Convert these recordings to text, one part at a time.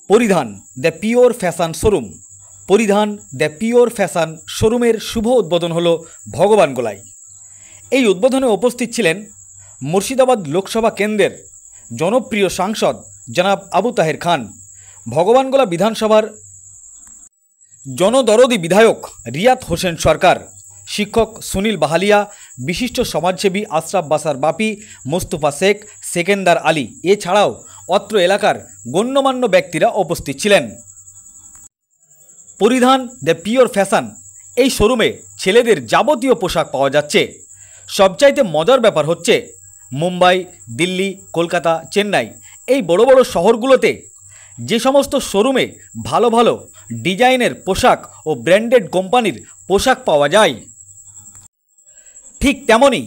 পরিধান the pure fashion showroom. পরিধান the pure fashion শোরুমের শুভ উদ্বোধন হলো ভগবানগোলায়। এই উদ্বোধনে উপস্থিত ছিলেন মুর্শিদাবাদ লোকসভা কেন্দ্রের জনপ্রিয় সাংসদ জনাব আবু তাহের খান, ভগবানগোলা বিধানসভার জনদরদি বিধায়ক রিয়াত হোসেন সরকার, শিক্ষক সুনীল বাহালিয়া, বিশিষ্ট সমাজসেবী আশরাফ বাসার বাপি, মোস্তফা শেখ, সেকেন্দার আলী এছাড়াও অত্র এলাকার গণ্যমান্য ব্যক্তিরা উপস্থিত ছিলেন। পরিধান দ্য পিওর ফ্যাশন এই শোরুমে ছেলেদের যাবতীয় পোশাক পাওয়া যাচ্ছে। সবচাইতে মজার ব্যাপার হচ্ছে মুম্বাই, দিল্লি, কলকাতা, চেন্নাই এই বড় বড় শহরগুলোতে যে সমস্ত শোরুমে ভালো ভালো ডিজাইনের পোশাক ও ব্র্যান্ডেড কোম্পানির পোশাক পাওয়া যায়, ঠিক তেমনই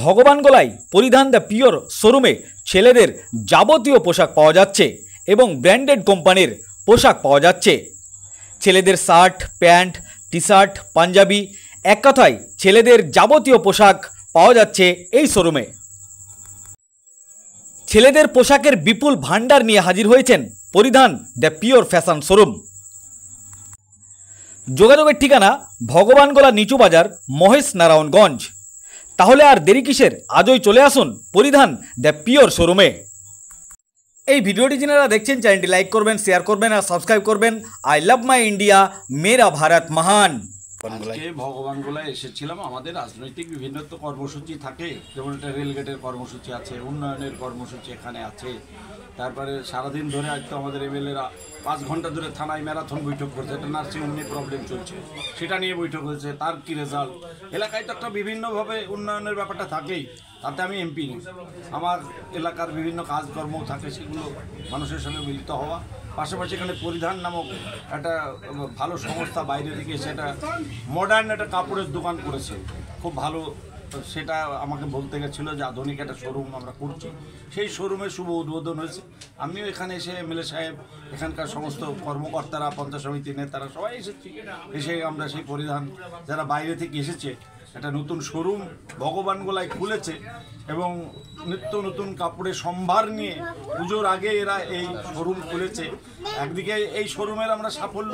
ভগবানগোলায় পরিধান দ্য পিওর শোরুমে ছেলেদের যাবতীয় পোশাক পাওয়া যাচ্ছে এবং ব্র্যান্ডেড কোম্পানির পোশাক পাওয়া যাচ্ছে। ছেলেদের shirt, pant, T shirt, panjabi, এক কথায় ছেলেদের যাবতীয় পোশাক পাওয়া যাচ্ছে এই শোরুমে। ছেলেদের পোশাকের বিপুল ভাণ্ডার নিয়ে হাজির হয়েছেন পরিধান দ্য পিওর ফ্যাশন শোরুম। যোগাযোগের ঠিকানা ভগবানগোলা নিচু বাজার, মহেশ নারায়ণগঞ্জ। তাহলে আর দেরি কিসের, আজই চলে আসুন পরিধান দ্য পিওর শোরুমে। এই ভিডিওটি যারা দেখছেন চ্যানেলটি লাইক করবেন, শেয়ার করবেন আর সাবস্ক্রাইব করবেন। আই লাভ মাই ইন্ডিয়া, মেরা ভারত মহান। আজকে ভগবানগোলায় এসেছিলাম। আমাদের রাজনৈতিক বিভিন্ন তো কর্মসূচি থাকে, যেমন একটা রেলগেটের কর্মসূচি আছে, উন্নয়নের কর্মসূচি এখানে আছে। তারপরে সারাদিন ধরে আজ তো আমাদের এমএলএরা 5 ঘন্টা ধরে থানায় ম্যারাথন বৈঠক করছে, একটা নার্সিংহোম নিয়ে প্রবলেম চলছে, সেটা নিয়ে বৈঠক হয়েছে। তার কী রেজাল্ট? এলাকায় তো একটা বিভিন্নভাবে উন্নয়নের ব্যাপারটা থাকেই, তাতে আমি এমপি নেই। আমার এলাকার বিভিন্ন কাজকর্ম থাকে, সেগুলো মানুষের সঙ্গে মিলিত হওয়া। পাশাপাশি এখানে পরিধান নামক একটা ভালো সংস্থা বাইরে থেকে এসে একটা মডার্ন একটা কাপড়ের দোকান করেছে, খুব ভালো। সেটা আমাকে বলতে গেছিলো যে আধুনিক একটা শোরুম আমরা করছি, সেই শোরুমের শুভ উদ্বোধন হয়েছে। আমিও এখানে এসে এমএলএ সাহেব, এখানকার সমস্ত কর্মকর্তারা, পঞ্চায়েত সমিতি নেতারা সবাই এসেছি। এসে আমরা সেই পরিধান যারা বাইরে থেকে এসেছে, একটা নতুন শোরুম ভগবানগোলায় খুলেছে এবং নিত্য নতুন কাপড়ের সম্ভার নিয়ে পুজোর আগে এরা এই শোরুম খুলেছে। একদিকে এই শোরুমের আমরা সাফল্য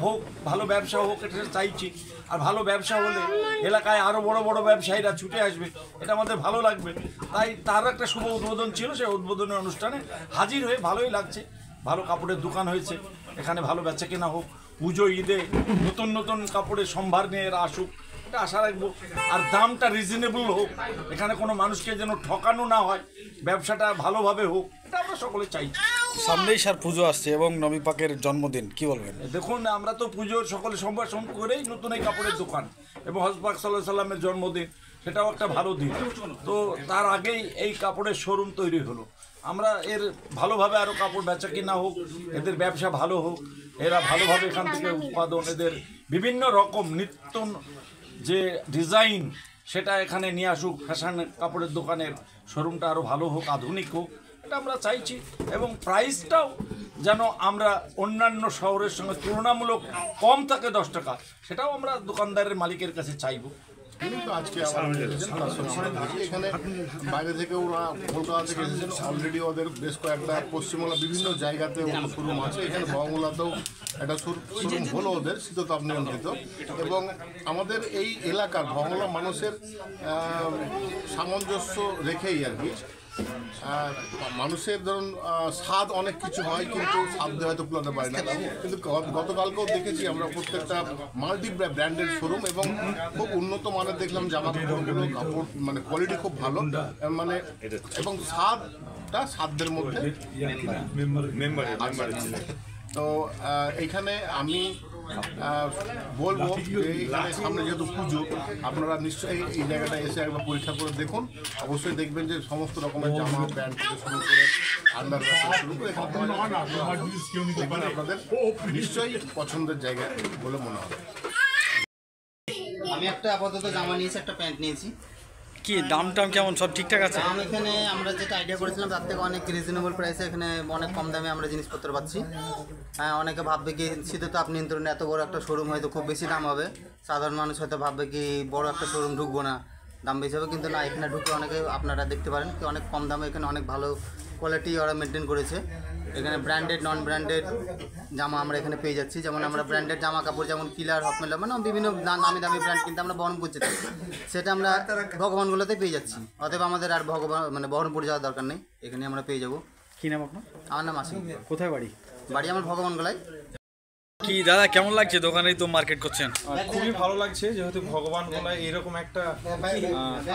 হোক, ভালো ব্যবসা হোক, এটা চাইছি। আর ভালো ব্যবসা হলে এলাকায় আরও বড় বড় ব্যবসায়ীরা ছুটে আসবে, এটা আমাদের ভালো লাগবে। তাই তার একটা শুভ উদ্বোধন ছিল, সেই উদ্বোধনের অনুষ্ঠানে হাজির হয়ে ভালোই লাগছে। ভালো কাপড়ের দোকান হয়েছে, এখানে ভালো বেচা কেনা হোক, পুজো ঈদে নতুন নতুন কাপড়ের সম্ভার নিয়ে এরা আসুক, এটা আশা রাখবো। আর দামটা রিজনেবল হোক, এখানে কোনো মানুষকে যেন ঠকানো না হয়, ব্যবসাটা ভালোভাবে হোক, এটা আমরা সকলে চাইছি। সামনেই স্যার পুজো আসছে এবং নবী পাকের জন্মদিন, কি বলবেন? দেখুন, আমরা তো পুজোর সকলে সম্ভাষণ করেই নতুন এই কাপড়ের দোকান, এবং হযরত পাক সাল্লাল্লাহু আলাইহি সাল্লামের জন্মদিন, সেটাও একটা ভালো দিন। তো তার আগেই এই কাপড়ের শোরুম তৈরি হলো। আমরা এর ভালোভাবে আরও কাপড় বেচা কিনা হোক, এদের ব্যবসা ভালো হোক, এরা ভালোভাবে এখান থেকে উৎপাদন, এদের বিভিন্ন রকম নিত্য যে ডিজাইন সেটা এখানে নিয়ে আসুক। ফ্যাশন কাপড়ের দোকানের শোরুমটা আরও ভালো হোক, আধুনিক হোক, এটা আমরা চাইছি। এবং প্রাইসটাও যেন আমরা অন্যান্য শহরের সঙ্গে তুলনামূলক কম থাকে 10 টাকা, সেটাও আমরা দোকানদারের মালিকের কাছে চাইব। আজকে এখানে বাইরে থেকে ওরা কলকাতা থেকে এসেছেন, অলরেডি ওদের বেশ কয়েকটা পশ্চিমবাংলা বিভিন্ন জায়গাতে শোরুম আছে। এখানে ভগবানগোলাতেও একটা শোরুম হলো ওদের, শীততাপ নিয়ন্ত্রিত। এবং আমাদের এই এলাকার ভগবানগোলা মানুষের সামঞ্জস্য রেখেই আর কি, মানুষের ধরুন স্বাদ অনেক কিছু হয়, কিন্তু স্বাদ হয়তো তুলতে পারে না। কিন্তু গতকালকেও দেখেছি আমরা প্রত্যেকটা মাল্টি ব্র্যান্ডেড শোরুম, এবং খুব উন্নত মানের দেখলাম জামা কাপড়গুলো, কাপড় মানে কোয়ালিটি খুব ভালো, মানে এবং স্বাদটা সাধ্যের মধ্যে। তো এইখানে আমি বলবো এখানে সামনে যেহেতু পুজো, আপনারা নিশ্চয়ই এই জায়গাটা এসে একবার পরীক্ষা করে দেখুন। অবশ্যই দেখবেন যে সমস্ত রকমের জামা প্যান্ট থেকে শুরু করে আন্ডার শুরু করে এখানে আপনাদের নিশ্চয়ই পছন্দের জায়গা বলে মনে হবে। আমি একটা আপাতত জামা নিয়েছি, একটা প্যান্ট নিয়েছি। কি দাম টাম কেমন, সব ঠিকঠাক আছে? দাম এখানে আমরা যেটা আইডিয়া করেছিলাম তার থেকে অনেক রিজনেবল প্রাইসে এখানে অনেক কম দামে আমরা জিনিসপত্র পাচ্ছি। হ্যাঁ, অনেকে ভাববে কি শীতে তো আপনি নিয়ন্ত্রণে এত বড় একটা শোরুম হয়তো খুব বেশি দাম হবে, সাধারণ মানুষ হয়তো ভাববে কি বড় একটা শোরুম ঢুকবো না, দাম বেশি হবে। কিন্তু না, এখানে ঢুকে অনেকে আপনারা দেখতে পারেন কি অনেক কম দামে এখানে অনেক ভালো কোয়ালিটি ওরা মেনটেন করেছে। এখানে ব্র্যান্ডেড নন ব্র্যান্ডেড জামা আমরা এখানে পেয়ে যাচ্ছি। যেমন আমরা ব্র্যান্ডেড জামা কাপড় যেমন কিলার, হপমেলা, মানে বিভিন্ন নামি দামি ব্র্যান্ড কিন্তু আমরা বহরমপুর যেতে, সেটা আমরা ভগবানগুলোতে পেয়ে যাচ্ছি। অতএব আমাদের আর বহরমপুর যাওয়ার দরকার নেই, এখানে আমরা পেয়ে যাবো। কি নাম আপনার? আমার নাম আসিফ। কোথায় বাড়ি? বাড়ি আমার ভগবানগোলায়। কি দাদা কেমন লাগছে দোকানেই তো মার্কেট করছেন? খুবই ভালো লাগছে, যেহেতু ভগবান গোলায় এরকম একটা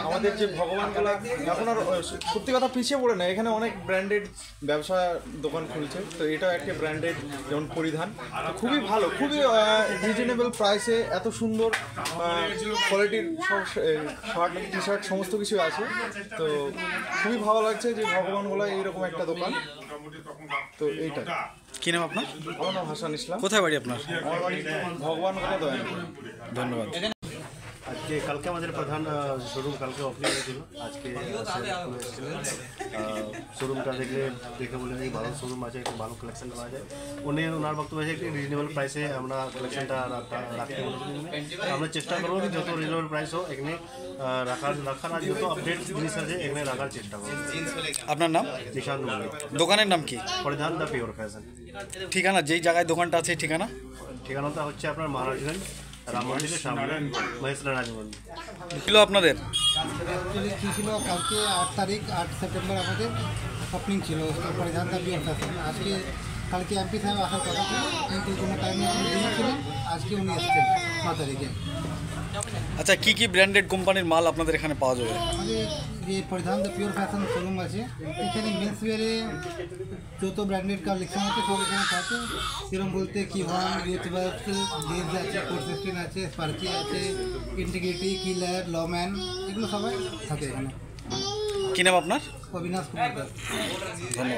আমাদের যে ভগবান গোলা এখন আর সত্যি কথা পিছিয়ে পড়ে না, এখানে অনেক ব্র্যান্ডেড ব্যবসা দোকান খুলছে, তো এটাও একটা ব্র্যান্ডেড, যেমন পরিধান তো খুবই ভালো, খুবই রিজনেবল প্রাইসে এত সুন্দর কোয়ালিটির সব শার্ট টি শার্ট সমস্ত কিছু আছে। তো খুবই ভালো লাগছে যে ভগবান গোলায় এইরকম একটা দোকান। তো এইটা। কি নাম আপনার? আমার নাম হাসান ইসলাম। কোথায় বাড়ি আপনার? আমার বাড়ি ভগবান গোলা দয়ান। ধন্যবাদ। আজকে কালকে আমাদের প্রধান শোরুম কালকে ওপেনিং হয়েছিল, আজকে শোরুমটা দেখে বলে এই ভালো শোরুম আছে, একটু ভালো কালেকশন পাওয়া যায়। ওনার বক্তব্য আছে একটি রিজনেবল প্রাইসে আমরা কালেকশনটা রাখতে বলেছি। আমরা চেষ্টা করবো কি যত রিজনেবল প্রাইস হোক এখানে রাখার আর যত আপডেট জিনিস আছে এখানে রাখার চেষ্টা করবো। আপনার নাম? নিশান্ত মল্লিক। দোকানের নাম কি? পরিধান দ্য পিওর ফ্যাশন। ঠিকানা যেই জায়গায় দোকানটা আছে ঠিকানা? ঠিকানাটা হচ্ছে আপনার মহারাজগঞ্জ রাম মন্দিরের সামনে, মহেশরা রাজ মন্দির। ছিল আপনাদের? অ্যাকচুয়ালি কী ছিল, কালকে 8 সেপ্টেম্বর আমাদের ওপেনিং ছিল পরিধান দ্য পিওর ফ্যাশন। কালকে এমপি সাহেব আসার কথা ছিল, কিন্তু কোনো টাইমে উনি দিয়েছিলেন, আজকে উনি এসছেন 9 তারিখে। আচ্ছা কি কি ব্র্যান্ডেড কোম্পানির মাল আপনাদের এখানে পাওয়া যাবে? আমাদের যে পরিধান দ্য পিওর ফ্যাশন শোরুম আছে, এখানে মেন্স ওয়ারে যত ব্র্যান্ডেড কালেকশন আছে সব এখানে থাকে। সেরকম বলতে কি হয়, ডেজ আছে, কোর্সেস্টিন আছে, স্পার্কি আছে, ইন্টিগ্রিটি, কিলার, লম্যান, এগুলো সবাই থাকে এখানে। কি নাম আপনার? অবিনাশ কুমার দাস। ধন্যবাদ।